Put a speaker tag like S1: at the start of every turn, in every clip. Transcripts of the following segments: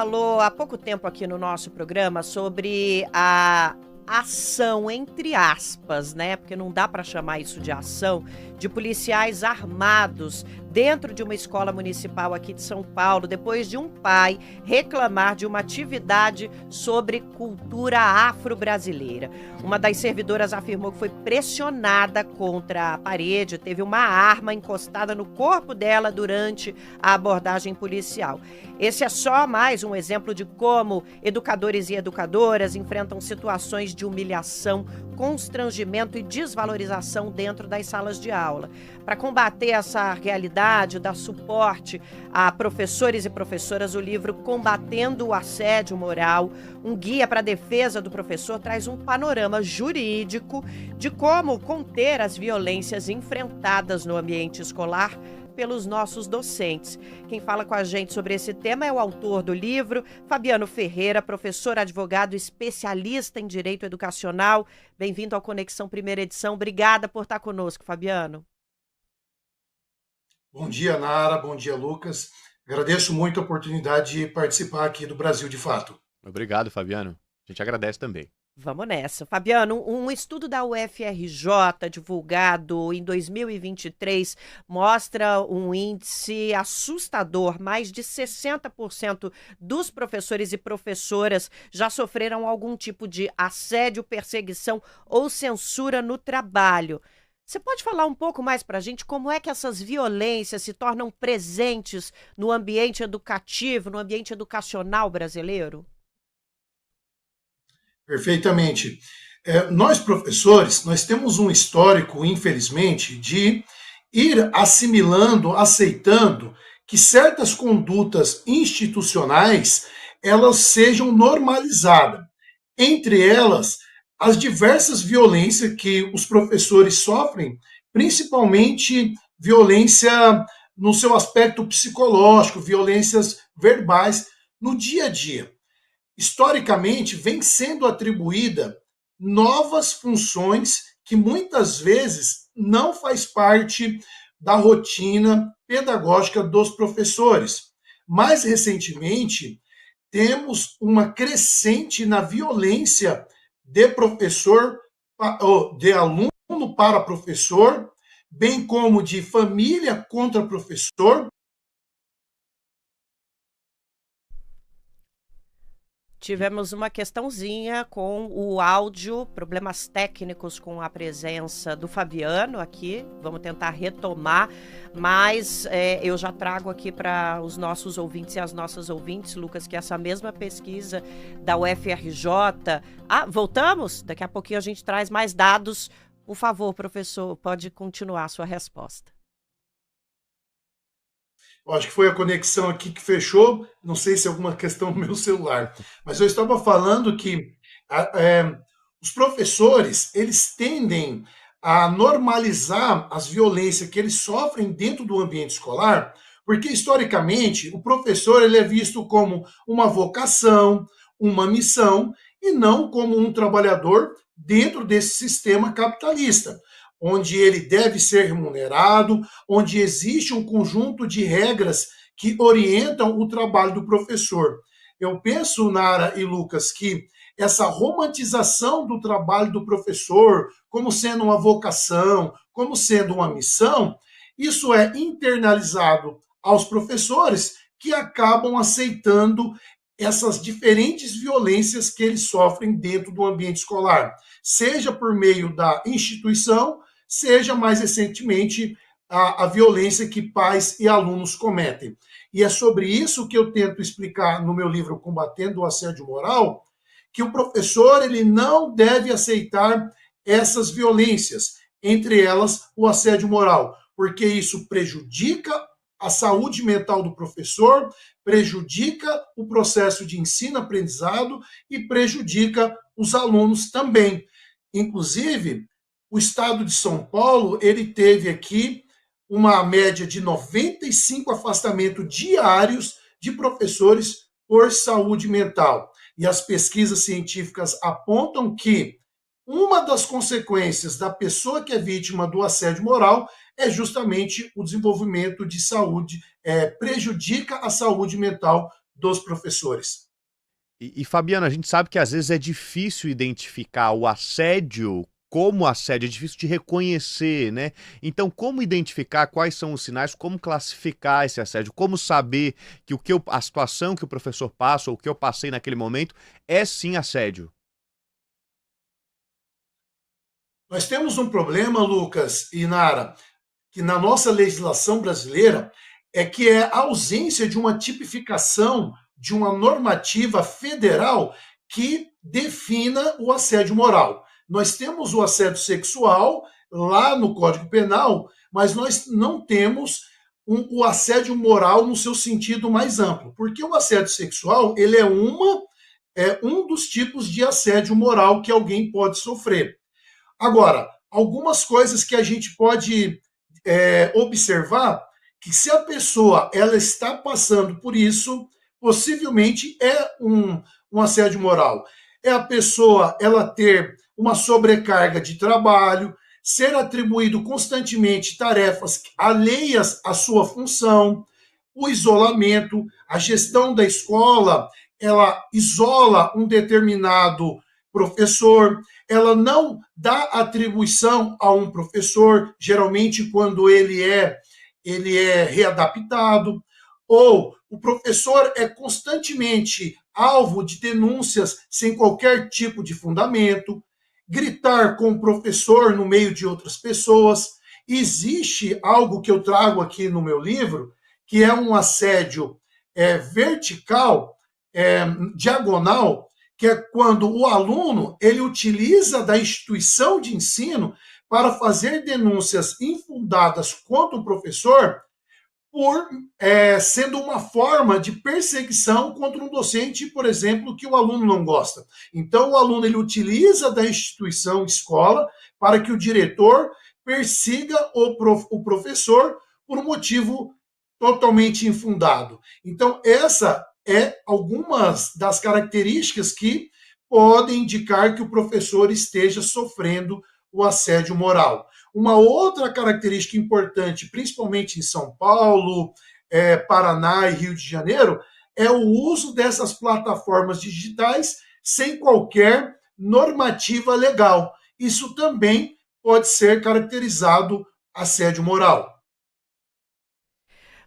S1: falou há pouco tempo aqui no nosso programa sobre a ação, entre aspas, né? Porque não dá para chamar isso de ação, de policiais armados dentro de uma escola municipal aqui de São Paulo, depois de um pai reclamar de uma atividade sobre cultura afro-brasileira. Uma das servidoras afirmou que foi pressionada contra a parede, teve uma arma encostada no corpo dela durante a abordagem policial. Esse é só mais um exemplo de como educadores e educadoras enfrentam situações de humilhação, constrangimento e desvalorização dentro das salas de aula. Para combater essa realidade, dar suporte a professores e professoras, o livro Combatendo o Assédio Moral, um guia para a defesa do professor, traz um panorama jurídico de como conter as violências enfrentadas no ambiente escolar pelos nossos docentes. Quem fala com a gente sobre esse tema é o autor do livro, Fabiano Ferreira, professor, advogado, especialista em direito educacional. Bem-vindo ao Conexão Primeira Edição. Obrigada por estar conosco, Fabiano.
S2: Bom dia, Nara. Bom dia, Lucas. Agradeço muito a oportunidade de participar aqui do Brasil de Fato.
S3: Obrigado, Fabiano. A gente agradece também.
S1: Vamos nessa. Fabiano, um estudo da UFRJ, divulgado em 2023, mostra um índice assustador. Mais de 60% dos professores e professoras já sofreram algum tipo de assédio, perseguição ou censura no trabalho. Você pode falar um pouco mais para a gente como é que essas violências se tornam presentes no ambiente educativo, no ambiente educacional brasileiro?
S2: Perfeitamente. Nós, professores, nós temos um histórico, infelizmente, de ir assimilando, aceitando que certas condutas institucionais, elas sejam normalizadas. Entre elas, as diversas violências que os professores sofrem, principalmente violência no seu aspecto psicológico, violências verbais no dia a dia. Historicamente, vem sendo atribuída novas funções que muitas vezes não faz parte da rotina pedagógica dos professores. Mais recentemente, temos uma crescente na violência de professor, de aluno para professor, bem como de família contra professor.
S1: Tivemos uma questãozinha com o áudio, problemas técnicos com a presença do Fabiano aqui. Vamos tentar retomar, mas eu já trago aqui para os nossos ouvintes e as nossas ouvintes, Lucas, que essa mesma pesquisa da UFRJ... voltamos? Daqui a pouquinho a gente traz mais dados. Por favor, professor, pode continuar a sua resposta.
S2: Eu acho que foi a conexão aqui que fechou, não sei se é alguma questão no meu celular, mas eu estava falando que os professores, eles tendem a normalizar as violências que eles sofrem dentro do ambiente escolar, porque historicamente o professor ele é visto como uma vocação, uma missão, e não como um trabalhador dentro desse sistema capitalista, onde ele deve ser remunerado, onde existe um conjunto de regras que orientam o trabalho do professor. Eu penso, Nara e Lucas, que essa romantização do trabalho do professor como sendo uma vocação, como sendo uma missão, isso é internalizado aos professores que acabam aceitando essas diferentes violências que eles sofrem dentro do ambiente escolar, seja por meio da instituição, seja mais recentemente a violência que pais e alunos cometem. E é sobre isso que eu tento explicar no meu livro Combatendo o Assédio Moral, que o professor ele não deve aceitar essas violências, entre elas o assédio moral, porque isso prejudica a saúde mental do professor, prejudica o processo de ensino-aprendizado e prejudica os alunos também. Inclusive, o estado de São Paulo, ele teve aqui uma média de 95 afastamentos diários de professores por saúde mental. E as pesquisas científicas apontam que uma das consequências da pessoa que é vítima do assédio moral é justamente o desenvolvimento de saúde, prejudica a saúde mental dos professores.
S3: E Fabiano, a gente sabe que às vezes é difícil identificar o assédio como assédio, é difícil de reconhecer, né? Então, como identificar quais são os sinais, como classificar esse assédio, como saber que a situação que o professor passa ou o que eu passei naquele momento é sim assédio?
S2: Nós temos um problema, Lucas e Nara, que na nossa legislação brasileira é a ausência de uma tipificação, de uma normativa federal que defina o assédio moral. Nós temos o assédio sexual lá no Código Penal, mas nós não temos o assédio moral no seu sentido mais amplo, porque o assédio sexual ele é um dos tipos de assédio moral que alguém pode sofrer. Agora, algumas coisas que a gente pode observar, que se a pessoa ela está passando por isso, possivelmente é um assédio moral. É a pessoa ela ter uma sobrecarga de trabalho, ser atribuído constantemente tarefas alheias à sua função, o isolamento, a gestão da escola, ela isola um determinado professor, ela não dá atribuição a um professor, geralmente quando ele é readaptado, ou o professor é constantemente alvo de denúncias sem qualquer tipo de fundamento, gritar com o professor no meio de outras pessoas. Existe algo que eu trago aqui no meu livro, que é um assédio vertical, diagonal, que é quando o aluno ele utiliza da instituição de ensino para fazer denúncias infundadas contra o professor, sendo uma forma de perseguição contra um docente, por exemplo, que o aluno não gosta. Então, o aluno ele utiliza da instituição escola para que o diretor persiga o professor por um motivo totalmente infundado. Então, essa é algumas das características que podem indicar que o professor esteja sofrendo o assédio moral. Uma outra característica importante, principalmente em São Paulo, Paraná e Rio de Janeiro, é o uso dessas plataformas digitais sem qualquer normativa legal. Isso também pode ser caracterizado assédio moral.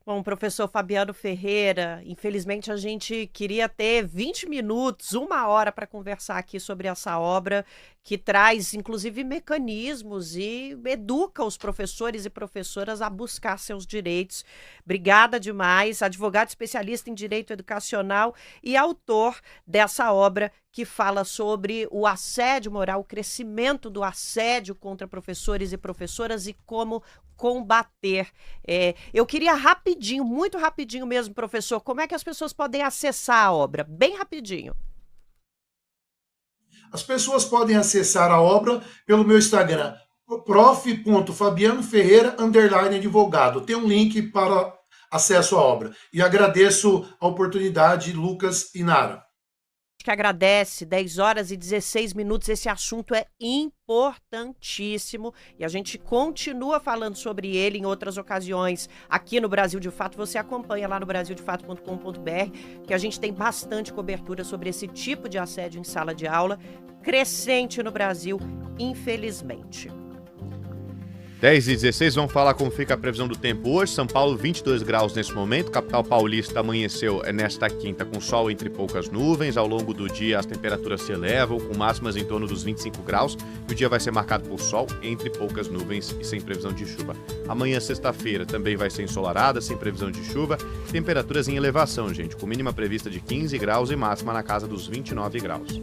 S1: Bom, professor Fabiano Ferreira, infelizmente a gente queria ter 20 minutos, 1 hora para conversar aqui sobre essa obra que traz, inclusive, mecanismos e educa os professores e professoras a buscar seus direitos. Obrigada demais, advogado especialista em direito educacional e autor dessa obra que fala sobre o assédio moral, o crescimento do assédio contra professores e professoras e como combater. Eu queria rapidinho, muito rapidinho mesmo, professor, como é que as pessoas podem acessar a obra? Bem rapidinho.
S2: As pessoas podem acessar a obra pelo meu Instagram, prof.fabianoferreira_advogado. Tem um link para acesso à obra. E agradeço a oportunidade, Lucas e Nara.
S1: Que agradece, 10h16, esse assunto é importantíssimo e a gente continua falando sobre ele em outras ocasiões aqui no Brasil de Fato. Você acompanha lá no brasildefato.com.br, que a gente tem bastante cobertura sobre esse tipo de assédio em sala de aula, crescente no Brasil, infelizmente.
S3: 10h16, vamos falar como fica a previsão do tempo hoje. São Paulo, 22 graus nesse momento. Capital paulista amanheceu nesta quinta com sol entre poucas nuvens. Ao longo do dia as temperaturas se elevam, com máximas em torno dos 25 graus. E o dia vai ser marcado por sol entre poucas nuvens e sem previsão de chuva. Amanhã, sexta-feira, também vai ser ensolarada, sem previsão de chuva. Temperaturas em elevação, gente, com mínima prevista de 15 graus e máxima na casa dos 29 graus.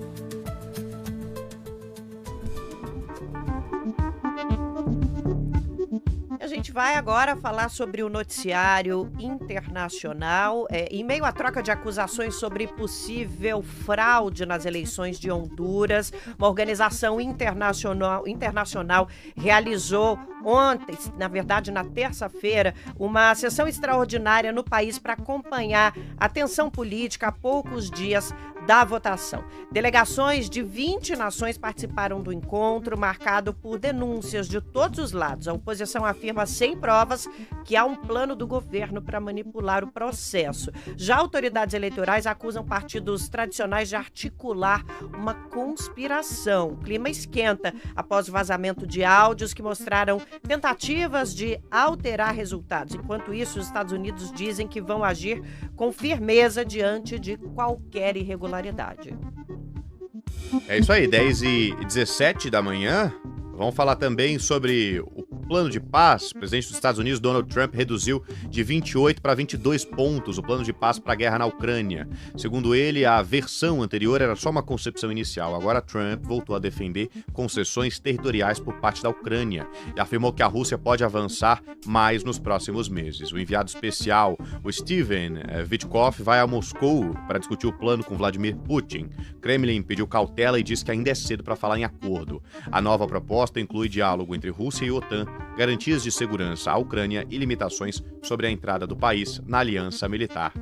S1: A gente vai agora falar sobre o noticiário internacional. Em meio à troca de acusações sobre possível fraude nas eleições de Honduras, uma organização internacional realizou ontem, na verdade na terça-feira, uma sessão extraordinária no país para acompanhar a tensão política a poucos dias da votação. Delegações de 20 nações participaram do encontro, marcado por denúncias de todos os lados. A oposição afirma sem provas que há um plano do governo para manipular o processo. Já autoridades eleitorais acusam partidos tradicionais de articular uma conspiração. O clima esquenta após o vazamento de áudios que mostraram tentativas de alterar resultados. Enquanto isso, os Estados Unidos dizem que vão agir com firmeza diante de qualquer irregularidade.
S3: É isso aí, 10h17 da manhã. Vamos falar também sobre o plano de paz. O presidente dos Estados Unidos, Donald Trump, reduziu de 28 para 22 pontos o plano de paz para a guerra na Ucrânia. Segundo ele, a versão anterior era só uma concepção inicial. Agora, Trump voltou a defender concessões territoriais por parte da Ucrânia e afirmou que a Rússia pode avançar mais nos próximos meses. O enviado especial, o Steven Witkoff, vai a Moscou para discutir o plano com Vladimir Putin. Kremlin pediu cautela e disse que ainda é cedo para falar em acordo. A nova proposta inclui diálogo entre Rússia e OTAN, garantias de segurança à Ucrânia e limitações sobre a entrada do país na aliança militar.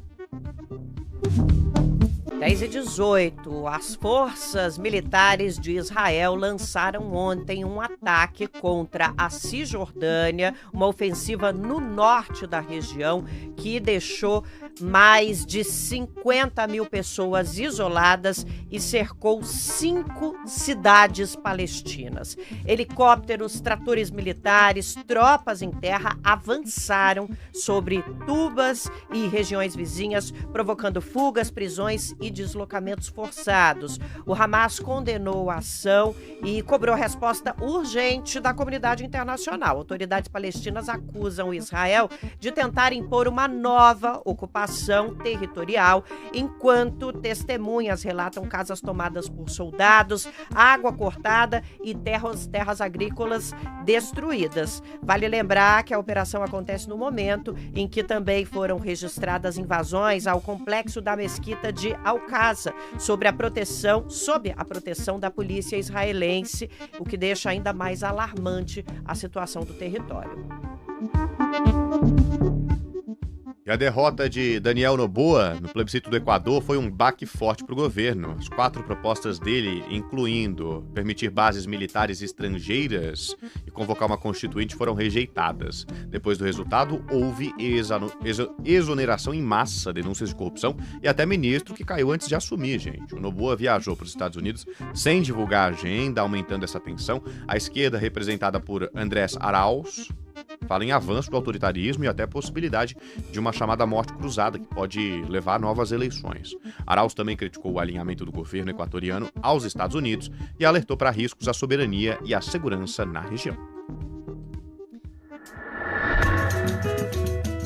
S1: 10h18, as forças militares de Israel lançaram ontem um ataque contra a Cisjordânia, uma ofensiva no norte da região que deixou mais de 50 mil pessoas isoladas e cercou 5 cidades palestinas. Helicópteros, tratores militares, tropas em terra avançaram sobre Tubas e regiões vizinhas, provocando fugas, prisões e deslocamentos forçados. O Hamas condenou a ação e cobrou resposta urgente da comunidade internacional. Autoridades palestinas acusam Israel de tentar impor uma nova ocupação territorial, enquanto testemunhas relatam casas tomadas por soldados, água cortada e terras agrícolas destruídas. Vale lembrar que a operação acontece no momento em que também foram registradas invasões ao complexo da mesquita de Al-Aqsa, sob a proteção da polícia israelense, o que deixa ainda mais alarmante a situação do território.
S3: E a derrota de Daniel Noboa no plebiscito do Equador foi um baque forte para o governo. As 4 propostas dele, incluindo permitir bases militares estrangeiras e convocar uma constituinte, foram rejeitadas. Depois do resultado, houve exoneração em massa, denúncias de corrupção e até ministro que caiu antes de assumir, gente. O Noboa viajou para os Estados Unidos sem divulgar a agenda, aumentando essa tensão. A esquerda, representada por Andrés Arauz, fala em avanço do autoritarismo e até possibilidade de uma chamada morte cruzada que pode levar a novas eleições. Arauz também criticou o alinhamento do governo equatoriano aos Estados Unidos e alertou para riscos à soberania e à segurança na região.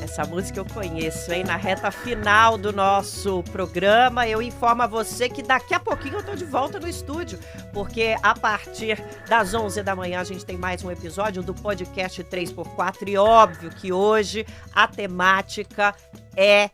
S1: Essa música eu conheço, hein? Na reta final do nosso programa, eu informo a você que daqui a pouquinho eu tô de volta no estúdio, porque a partir das 11 da manhã a gente tem mais um episódio do podcast 3x4 e óbvio que hoje a temática é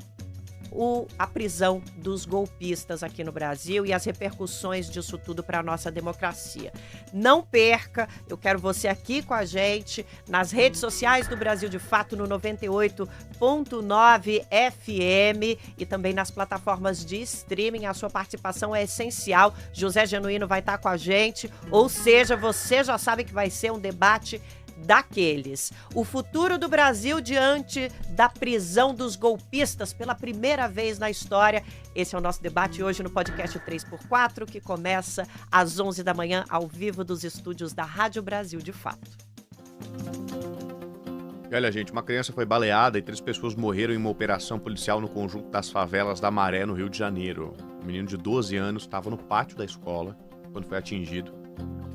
S1: a prisão dos golpistas aqui no Brasil e as repercussões disso tudo para a nossa democracia. Não perca, eu quero você aqui com a gente nas redes sociais do Brasil de Fato, no 98.9 FM e também nas plataformas de streaming. A sua participação é essencial. José Genuíno vai estar com a gente, ou seja, você já sabe que vai ser um debate daqueles. O futuro do Brasil diante da prisão dos golpistas pela primeira vez na história. Esse é o nosso debate hoje no podcast 3x4, que começa às 11 da manhã, ao vivo dos estúdios da Rádio Brasil de Fato.
S3: E olha, gente, uma criança foi baleada e 3 pessoas morreram em uma operação policial no conjunto das favelas da Maré, no Rio de Janeiro. Um menino de 12 anos estava no pátio da escola quando foi atingido.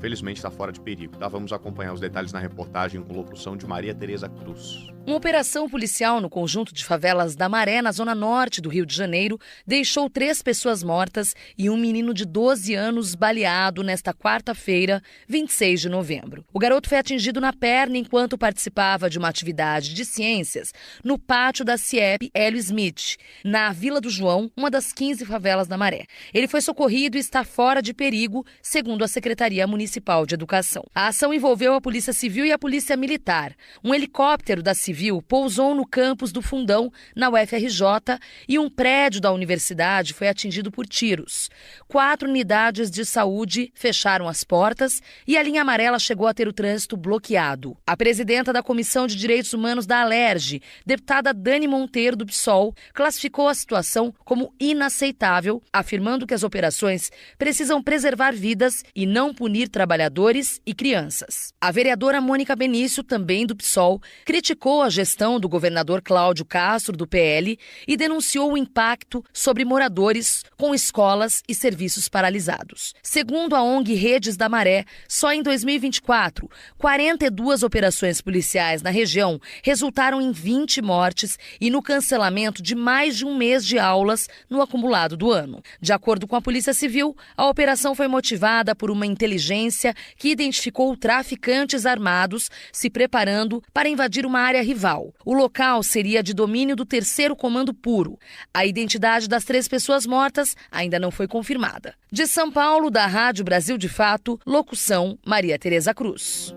S3: Felizmente está fora de perigo, tá? Vamos acompanhar os detalhes na reportagem com locução de Maria Tereza Cruz.
S4: Uma operação policial no conjunto de favelas da Maré, na zona norte do Rio de Janeiro, deixou 3 pessoas mortas e um menino de 12 anos baleado nesta quarta-feira, 26 de novembro. O garoto foi atingido na perna enquanto participava de uma atividade de ciências no pátio da CIEP Hélio Smith, na Vila do João, uma das 15 favelas da Maré. Ele foi socorrido e está fora de perigo, segundo a Secretaria Municipal de Educação. A ação envolveu a Polícia Civil e a Polícia Militar. Um helicóptero da Civil pousou no campus do Fundão, na UFRJ, e um prédio da universidade foi atingido por tiros. 4 unidades de saúde fecharam as portas e a linha amarela chegou a ter o trânsito bloqueado. A presidenta da Comissão de Direitos Humanos da Alerj, deputada Dani Monteiro, do PSOL, classificou a situação como inaceitável, afirmando que as operações precisam preservar vidas e não punir trabalhadores e crianças. A vereadora Mônica Benício, também do PSOL, criticou a gestão do governador Cláudio Castro, do PL, e denunciou o impacto sobre moradores com escolas e serviços paralisados. Segundo a ONG Redes da Maré, só em 2024, 42 operações policiais na região resultaram em 20 mortes e no cancelamento de mais de um mês de aulas no acumulado do ano. De acordo com a Polícia Civil, a operação foi motivada por uma inteligência que identificou traficantes armados se preparando para invadir uma área rival. O local seria de domínio do 3º Comando Puro. A identidade das 3 pessoas mortas ainda não foi confirmada. De São Paulo, da Rádio Brasil de Fato, locução Maria Tereza Cruz.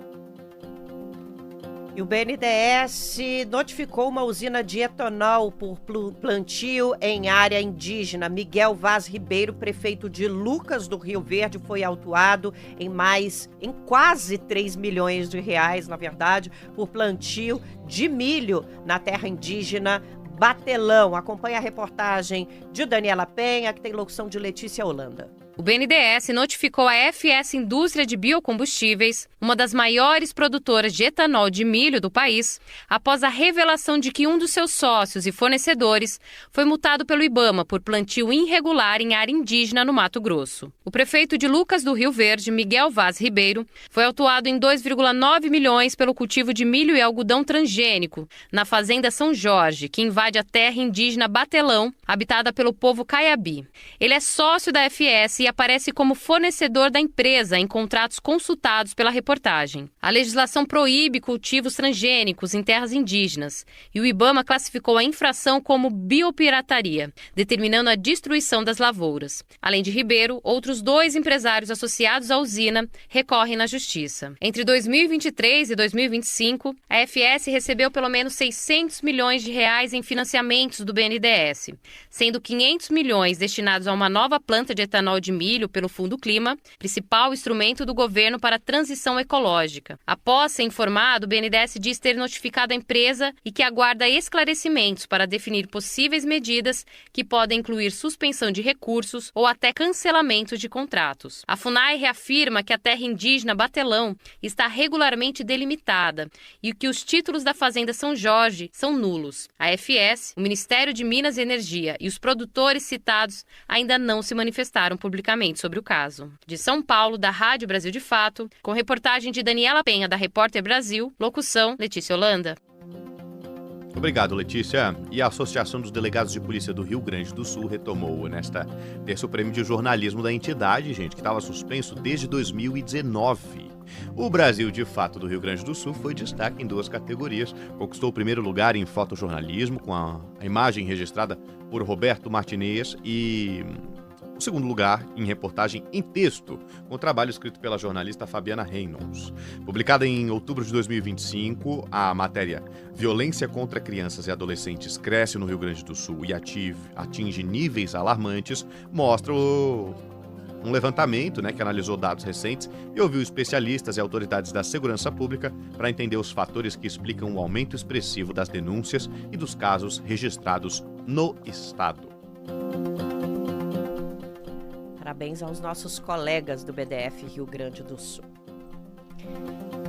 S1: E o BNDES notificou uma usina de etanol por plantio em área indígena. Miguel Vaz Ribeiro, prefeito de Lucas do Rio Verde, foi autuado em quase 3 milhões de reais, na verdade, por plantio de milho na terra indígena Batelão. Acompanhe a reportagem de Daniela Penha, que tem locução de Letícia Holanda.
S5: O BNDES notificou a FS Indústria de Biocombustíveis, uma das maiores produtoras de etanol de milho do país, após a revelação de que um dos seus sócios e fornecedores foi multado pelo IBAMA por plantio irregular em área indígena no Mato Grosso. O prefeito de Lucas do Rio Verde, Miguel Vaz Ribeiro, foi autuado em 2,9 milhões pelo cultivo de milho e algodão transgênico na fazenda São Jorge, que invade a terra indígena Batelão, habitada pelo povo Caiabi. Ele é sócio da FS e aparece como fornecedor da empresa em contratos consultados pela reportagem. A legislação proíbe cultivos transgênicos em terras indígenas e o IBAMA classificou a infração como biopirataria, determinando a destruição das lavouras. Além de Ribeiro, outros 2 empresários associados à usina recorrem na justiça. Entre 2023 e 2025, a FS recebeu pelo menos 600 milhões de reais em financiamentos do BNDES, sendo 500 milhões destinados a uma nova planta de etanol de milho pelo Fundo Clima, principal instrumento do governo para a transição ecológica. Após ser informado, o BNDES diz ter notificado a empresa e que aguarda esclarecimentos para definir possíveis medidas que podem incluir suspensão de recursos ou até cancelamento de contratos. A FUNAI reafirma que a terra indígena Batelão está regularmente delimitada e que os títulos da Fazenda São Jorge são nulos. A FS, o Ministério de Minas e Energia e os produtores citados ainda não se manifestaram publicamente sobre o caso. De São Paulo, da Rádio Brasil de Fato, com reportagem de Daniela Penha, da Repórter Brasil, locução Letícia Holanda.
S3: Obrigado, Letícia. E a Associação dos Delegados de Polícia do Rio Grande do Sul retomou nesta terça o prêmio de jornalismo da entidade, gente, que estava suspenso desde 2019. O Brasil de Fato do Rio Grande do Sul foi destaque em 2 categorias. Conquistou o primeiro lugar em fotojornalismo, com a imagem registrada por Roberto Martinez, e o segundo lugar em reportagem em texto, com o trabalho escrito pela jornalista Fabiana Reynolds. Publicada em outubro de 2025, a matéria Violência contra Crianças e Adolescentes cresce no Rio Grande do Sul e atinge níveis alarmantes, mostra um levantamento, que analisou dados recentes e ouviu especialistas e autoridades da segurança pública para entender os fatores que explicam o aumento expressivo das denúncias e dos casos registrados no estado.
S1: Parabéns aos nossos colegas do BDF Rio Grande do Sul.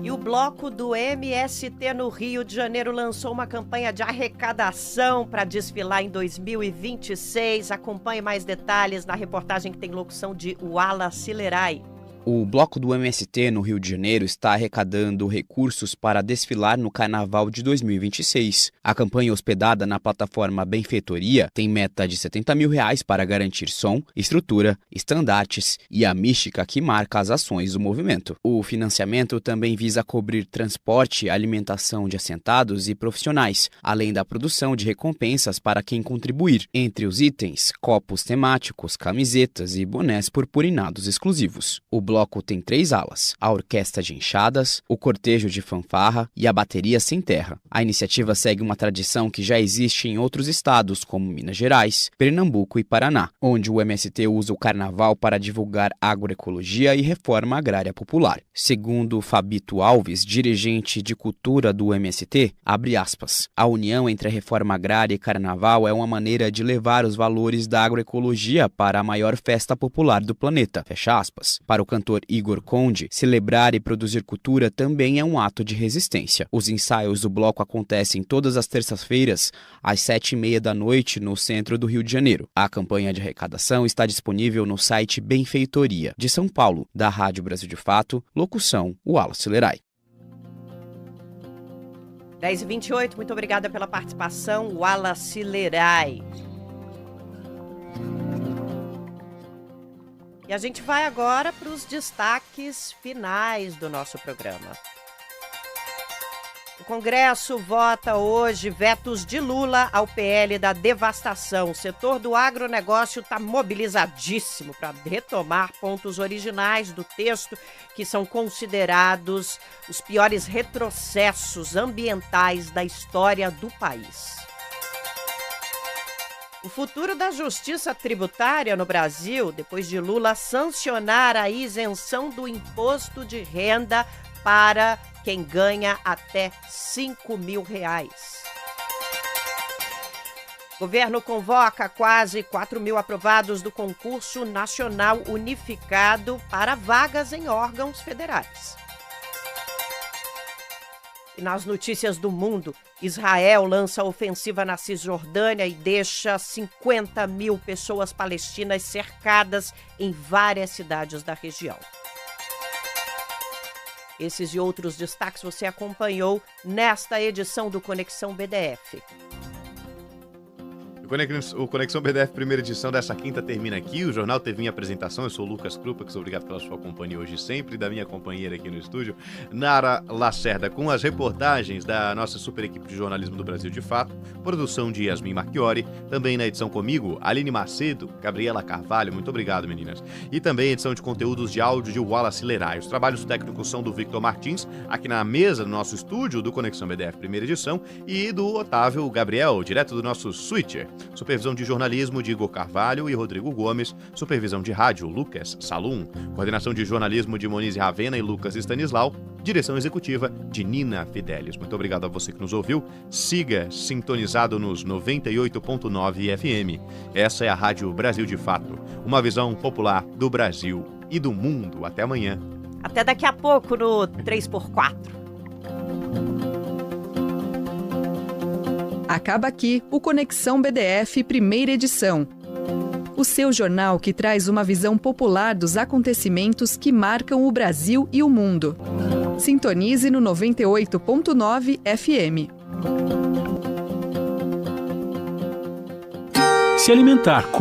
S1: E o bloco do MST no Rio de Janeiro lançou uma campanha de arrecadação para desfilar em 2026. Acompanhe mais detalhes na reportagem que tem locução de Wallace Leray.
S6: O bloco do MST no Rio de Janeiro está arrecadando recursos para desfilar no Carnaval de 2026. A campanha hospedada na plataforma Benfeitoria tem meta de R$70 mil para garantir som, estrutura, estandartes e a mística que marca as ações do movimento. O financiamento também visa cobrir transporte, alimentação de assentados e profissionais, além da produção de recompensas para quem contribuir. Entre os itens, copos temáticos, camisetas e bonés purpurinados exclusivos. O bloco tem 3 alas: a orquestra de enxadas, o cortejo de fanfarra e a bateria sem terra. A iniciativa segue uma tradição que já existe em outros estados, como Minas Gerais, Pernambuco e Paraná, onde o MST usa o carnaval para divulgar agroecologia e reforma agrária popular. Segundo Fabito Alves, dirigente de cultura do MST, abre aspas, a união entre a reforma agrária e carnaval é uma maneira de levar os valores da agroecologia para a maior festa popular do planeta, fecha aspas. Para o cantor Igor Conde, celebrar e produzir cultura também é um ato de resistência. Os ensaios do bloco acontecem todas as terças-feiras, às 7h30 da noite, no centro do Rio de Janeiro. A campanha de arrecadação está disponível no site Benfeitoria, de São Paulo, da Rádio Brasil de Fato, locução Wallace Leray.
S1: 10h28, muito obrigada pela participação, Wallace Leray. E a gente vai agora para os destaques finais do nosso programa. O Congresso vota hoje vetos de Lula ao PL da devastação. O setor do agronegócio está mobilizadíssimo para retomar pontos originais do texto que são considerados os piores retrocessos ambientais da história do país. O futuro da justiça tributária no Brasil, depois de Lula sancionar a isenção do imposto de renda para quem ganha até R$5 mil. O governo convoca quase 4 mil aprovados do concurso nacional unificado para vagas em órgãos federais. E nas notícias do mundo, Israel lança ofensiva na Cisjordânia e deixa 50 mil pessoas palestinas cercadas em várias cidades da região. Esses e outros destaques você acompanhou nesta edição do Conexão BDF.
S3: O Conexão BDF, primeira edição dessa quinta, termina aqui. O jornal teve minha apresentação. Eu sou o Lucas Krupa, que sou obrigado pela sua companhia hoje sempre, da minha companheira aqui no estúdio, Nara Lacerda, com as reportagens da nossa super equipe de jornalismo do Brasil de Fato, produção de Yasmin Marchiori, também na edição comigo, Aline Macedo, Gabriela Carvalho, muito obrigado, meninas. E também a edição de conteúdos de áudio de Wallace Leray. Os trabalhos técnicos são do Victor Martins, aqui na mesa do nosso estúdio do Conexão BDF, primeira edição, e do Otávio Gabriel, direto do nosso switcher. Supervisão de jornalismo de Igor Carvalho e Rodrigo Gomes. Supervisão de rádio, Lucas Salum. Coordenação de jornalismo de Monize Ravena e Lucas Stanislau. Direção executiva de Nina Fidelis. Muito obrigado a você que nos ouviu. Siga sintonizado nos 98.9 FM. Essa é a Rádio Brasil de Fato. Uma visão popular do Brasil e do mundo. Até amanhã.
S1: Até daqui a pouco no 3x4.
S7: Acaba aqui o Conexão BDF, primeira edição. O seu jornal que traz uma visão popular dos acontecimentos que marcam o Brasil e o mundo. Sintonize no 98.9 FM.
S8: Se alimentar com